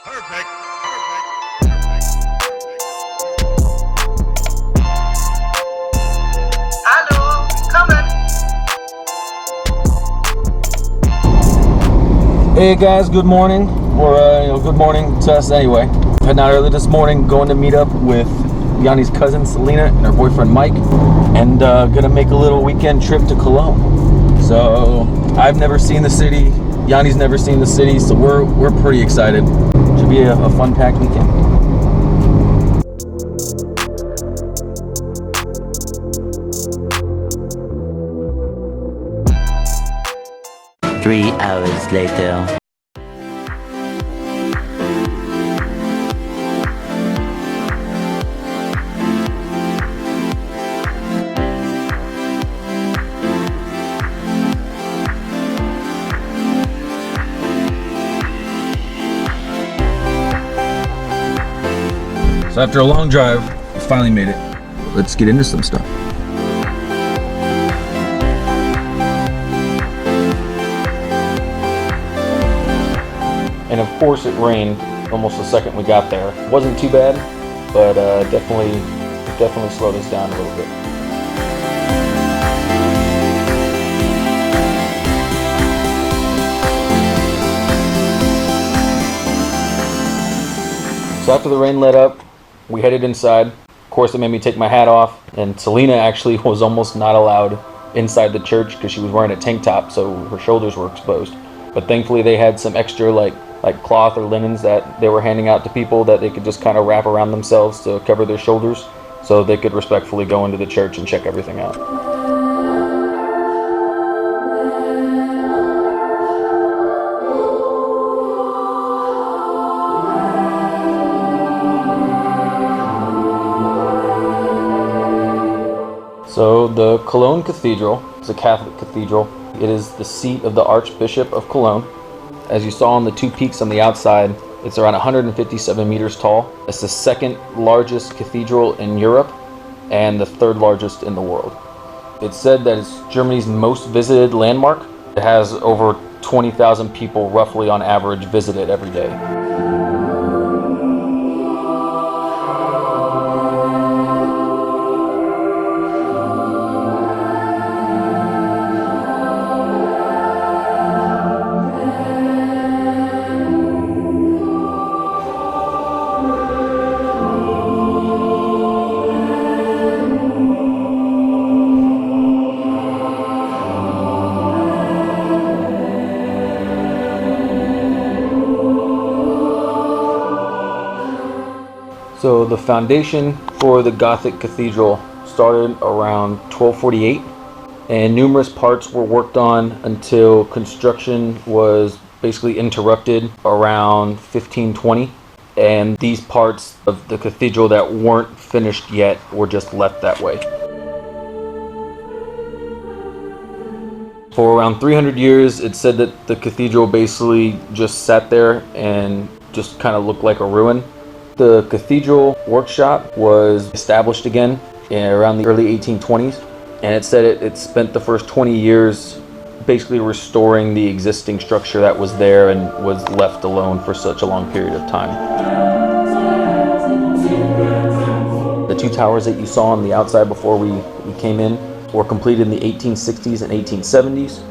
Perfect. Hallo, willkommen. Hey guys, good morning, or good morning to us anyway. Heading out early this morning, going to meet up with Yanni's cousin Selena and her boyfriend Mike, and gonna make a little weekend trip to Cologne. So I've never seen the city, Yanni's never seen the city, so we're pretty excited. Should be a fun packed weekend. Three hours later. So after a long drive, we finally made it. Let's get into some stuff. And of course it rained almost the second we got there. It wasn't too bad, but definitely slowed us down a little bit. So after the rain let up, we headed inside. Of course, it made me take my hat off, and Selena actually was almost not allowed inside the church because she was wearing a tank top, so her shoulders were exposed. But thankfully they had some extra like cloth or linens that they were handing out to people that they could just kind of wrap around themselves to cover their shoulders, so they could respectfully go into the church and check everything out. So the Cologne Cathedral is a Catholic cathedral. It is the seat of the Archbishop of Cologne. As you saw on the two peaks on the outside, it's around 157 meters tall. It's the second largest cathedral in Europe and the third largest in the world. It's said that it's Germany's most visited landmark. It has over 20,000 people roughly on average visit it every day. So the foundation for the Gothic cathedral started around 1248, and numerous parts were worked on until construction was basically interrupted around 1520, and these parts of the cathedral that weren't finished yet were just left that way. For around 300 years, it's said that the cathedral basically just sat there and just kind of looked like a ruin. The cathedral workshop was established again around the early 1820s, and it said it spent the first 20 years basically restoring the existing structure that was there and was left alone for such a long period of time. The two towers that you saw on the outside before we came in were completed in the 1860s and 1870s.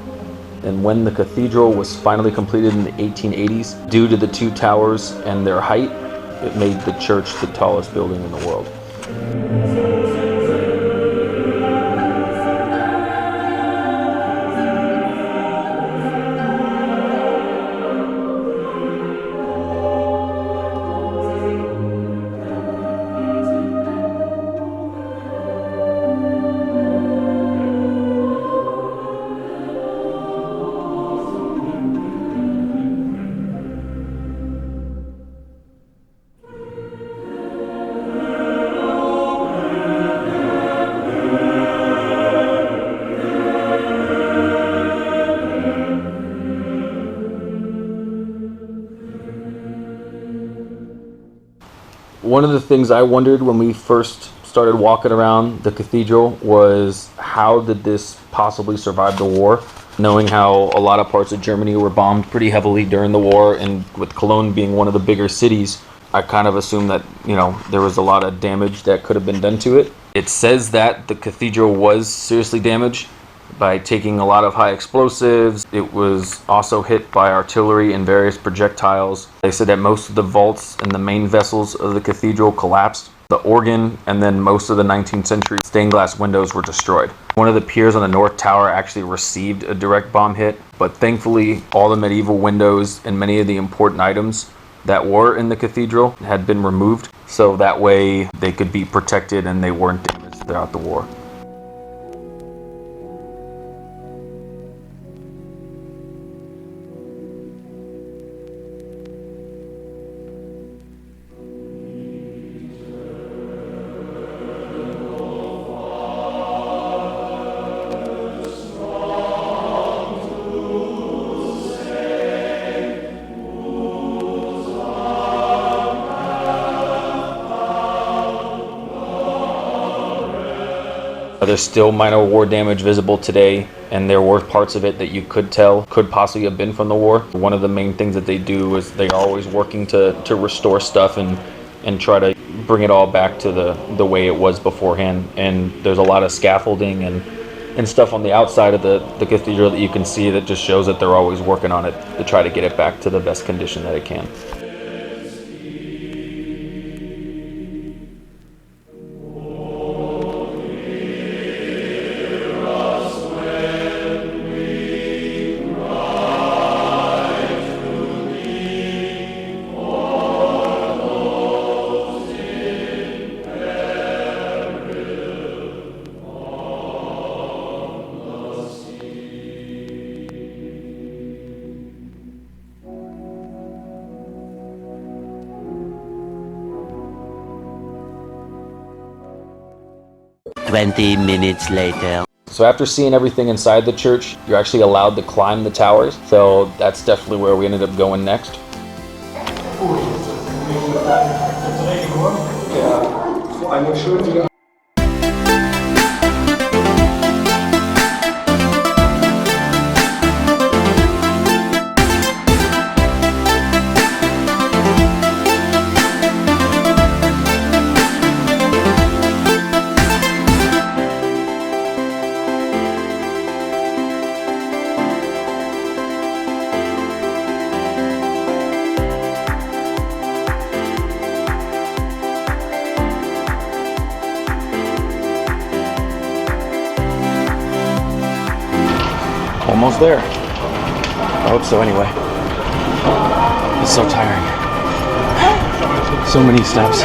And when the cathedral was finally completed in the 1880s, due to the two towers and their height, it made the church the tallest building in the world. One of the things I wondered when we first started walking around the cathedral was, how did this possibly survive the war? Knowing how a lot of parts of Germany were bombed pretty heavily during the war, and with Cologne being one of the bigger cities, I kind of assumed that, there was a lot of damage that could have been done to it. It says that the cathedral was seriously damaged by taking a lot of high explosives. It was also hit by artillery and various projectiles. They said that most of the vaults and the main vessels of the cathedral collapsed. The organ and then most of the 19th century stained glass windows were destroyed. One of the piers on the north tower actually received a direct bomb hit, but thankfully all the medieval windows and many of the important items that were in the cathedral had been removed, so that way they could be protected and they weren't damaged throughout the war. There's still minor war damage visible today, and there were parts of it that you could tell could possibly have been from the war. One of the main things that they do is they are always working to restore stuff and try to bring it all back to the way it was beforehand. And there's a lot of scaffolding and stuff on the outside of the cathedral that you can see that just shows that they're always working on it to try to get it back to the best condition that it can. Twenty minutes later. So after seeing everything inside the church, you're actually allowed to climb the towers. So that's definitely where we ended up going next. Almost there. I hope so anyway. It's so tiring. So many steps.